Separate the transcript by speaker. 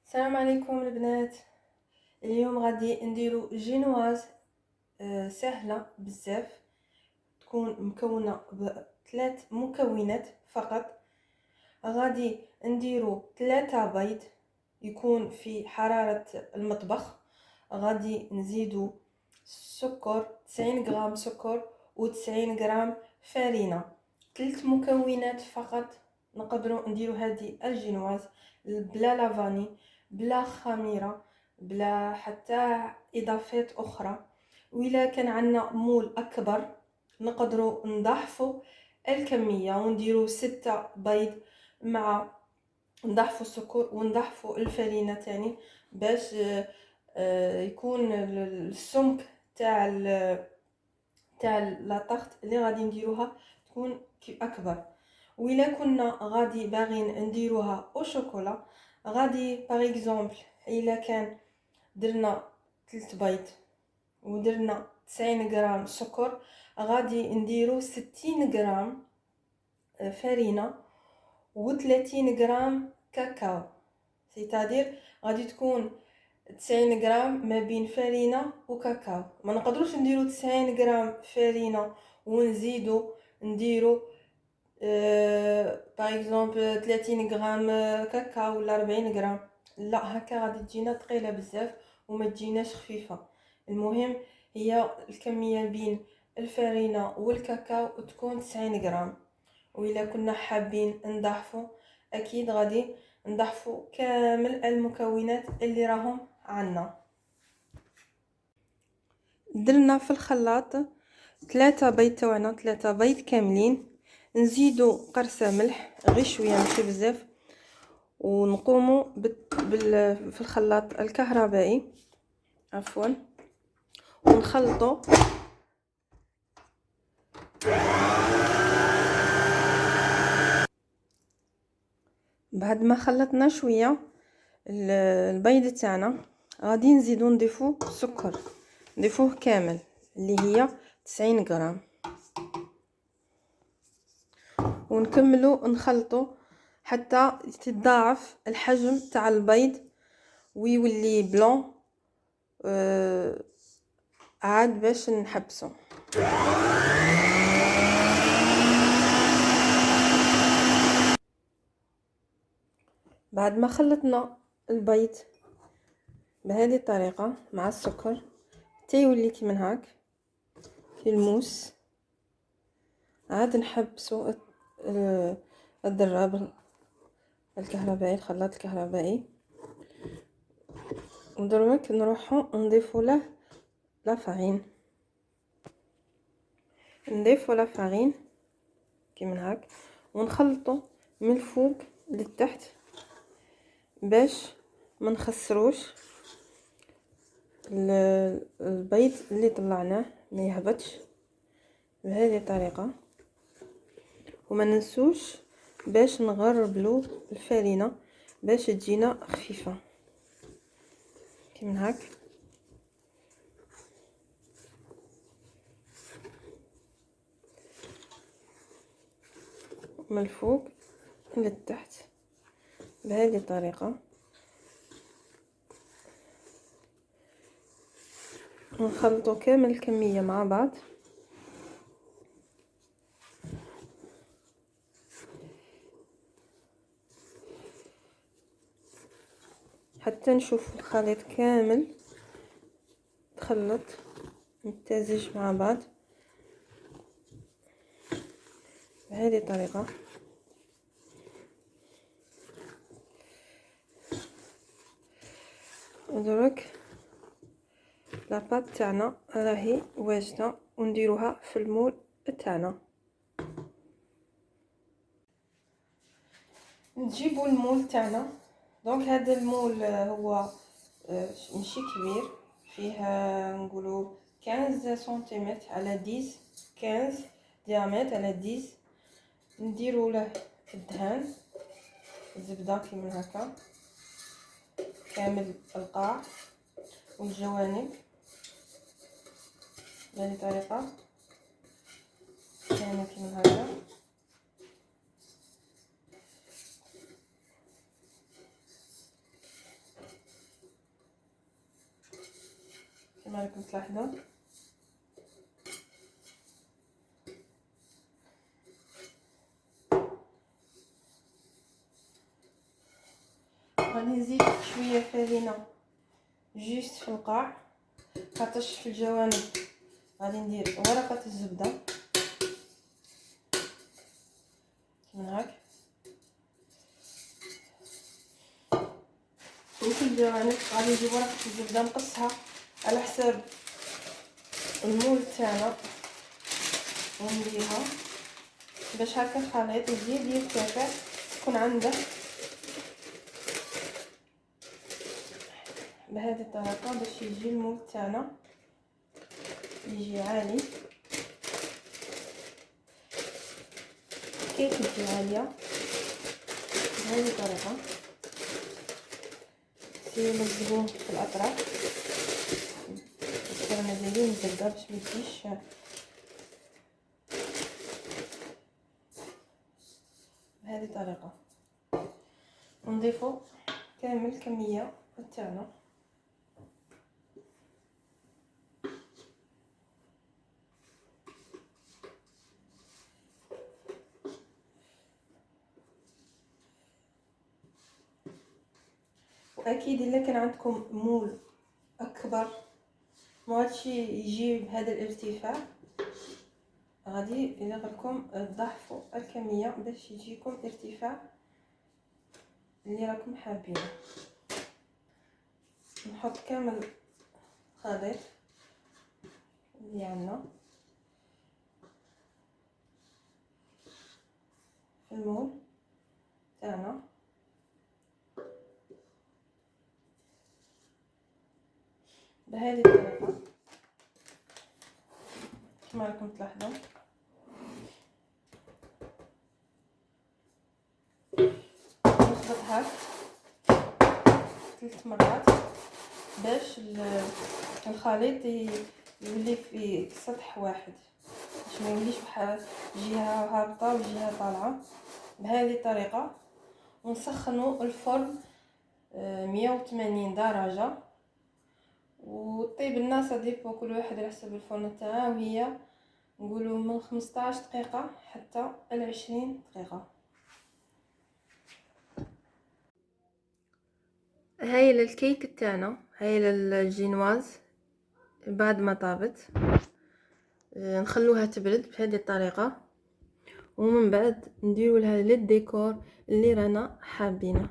Speaker 1: السلام عليكم البنات. اليوم غادي نديرو جينواز سهله بزاف. تكون مكونه بثلاث مكونات فقط. غادي نديرو 3 بيض يكون في حراره المطبخ. غادي نزيدو سكر 90 غرام سكر و90 غرام فرينه. 3 مكونات فقط نقدروا نديرو هذه الجينواز بلا لافاني بلا خميره بلا حتى اضافات اخرى. وإلا كان عندنا مول اكبر نقدروا نضاعفوا الكميه ونديروا 6 بيض مع نضاعفوا السكر ونضاعفوا الفرينه تاني باش يكون السمك تاع لاطاغت اللي غادي نديروها تكون اكبر. وإلا كنا غادي باغيين نديروها او شوكولا غادي باغ اكزومبل الا كان درنا 3 بيض ودرنا 90 غرام سكر غادي نديرو 60 غرام فرينه و30 غرام كاكاو. سيتادير غادي تكون 90 غرام ما بين فرينه وكاكاو. ما نقدروش نديرو 90 غرام فرينه ونزيدو نديرو باغ اكزومبل 30 غرام كاكاو ولا 40 غرام. لا هكا غادي تجينا ثقيله بزاف وما تجيناش خفيفه. المهم هي الكميه بين الفرينه والكاكاو تكون 90 غرام. وإلا كنا حابين نضاعفو اكيد غادي نضاعفو كامل المكونات اللي راهم عنا. درنا في الخلاط 3 بيض تاعنا 3 بيض كاملين. نزيدو قرصه ملح غير شويه ماشي بزاف ونقوموا في الخلاط الكهربائي عفوا ونخلطوا بعد ما خلطنا شويه البيض تاعنا غادي نزيدو نضيفو سكر نضيفوه كامل اللي هي 90 غرام ونكملوا نخلطوا حتى تتضاعف الحجم تاع البيض ويولي بلون عاد باش نحبسو. بعد ما خلطنا البيض بهذه الطريقه مع السكر حتى يولي كي من هاك في الموس عاد نحبسو الدراب الكهربائي الخلاط الكهربائي ودروك نروحو نضيفو له لافارين نضيفو لافارين كي من هاك ونخلطو من الفوق للتحت باش ما نخسروش البيض اللي طلعناه ما يهبطش بهذه الطريقه. وما ننسوش باش نغربلو الفرينه باش تجينا خفيفه كي من هاك. من الفوق للتحت بهذه الطريقه نخلطوا كامل الكميه مع بعض حتى نشوف الخليط كامل تخلط متزج مع بعض بهذه الطريقه. ودرك لاباط تاعنا راهي واجده ونديروها في المول تاعنا. نجيبوا المول تاعنا. دونك هذا المول هو ماشي كبير فيه نقولوا 15 سنتيمتر على 15 ديامتر على 10. نديروا له الدهان الزبده كيما هكا كامل القاع والجوانب بهذه الطريقه كامل كيما هكا. كما راكم تلاحظوا. غادي نزيد شويه فرينه جوست في القاع، خاطرش في الجوانب غادي ندير ورقه الزبده من هاك، وفي الجوانب غادي نجيب ورقه الزبده نقصها على حساب المول تاعنا ونديرها باش هكا الخليط يزيد يرتفع، تكون عنده بهذه الطريقه باش يجي المول تاعنا يجي عالي. كيف تجي عاليه بهذه الطريقه، نلزقوه في الاطراف بس رانا دايرين الزبده باش ما تجيش بهذه الطريقه، ونضيفوا كامل الكميه تاعنا. واكيد الا كان عندكم مول اكبر ما غاديش يجي بهذا الارتفاع، غادي لكم تضاعفوا الكميه باش يجيكم ارتفاع اللي راكم حابينه. نحط كامل الخليط ديالنا في المول تاعنا بهذه الطريقه كما راكم تلاحظوا. نخلط هاك 3 مرات باش الخليط يولي في سطح واحد، باش ما يوليش جهه هابطه وجهه طالعه بهذه الطريقه. ونسخنوا الفرن 180 درجه، وطيب الناس ديبو كل واحد على حسب الفرن تاعه، وهي نقولوا من 15 دقيقه حتى 20 دقيقه. هاي الكيك تاعنا، هاي الجينواز بعد ما طابت نخلوها تبرد بهذه الطريقه، ومن بعد نديروا لها للديكور اللي رانا حابينه.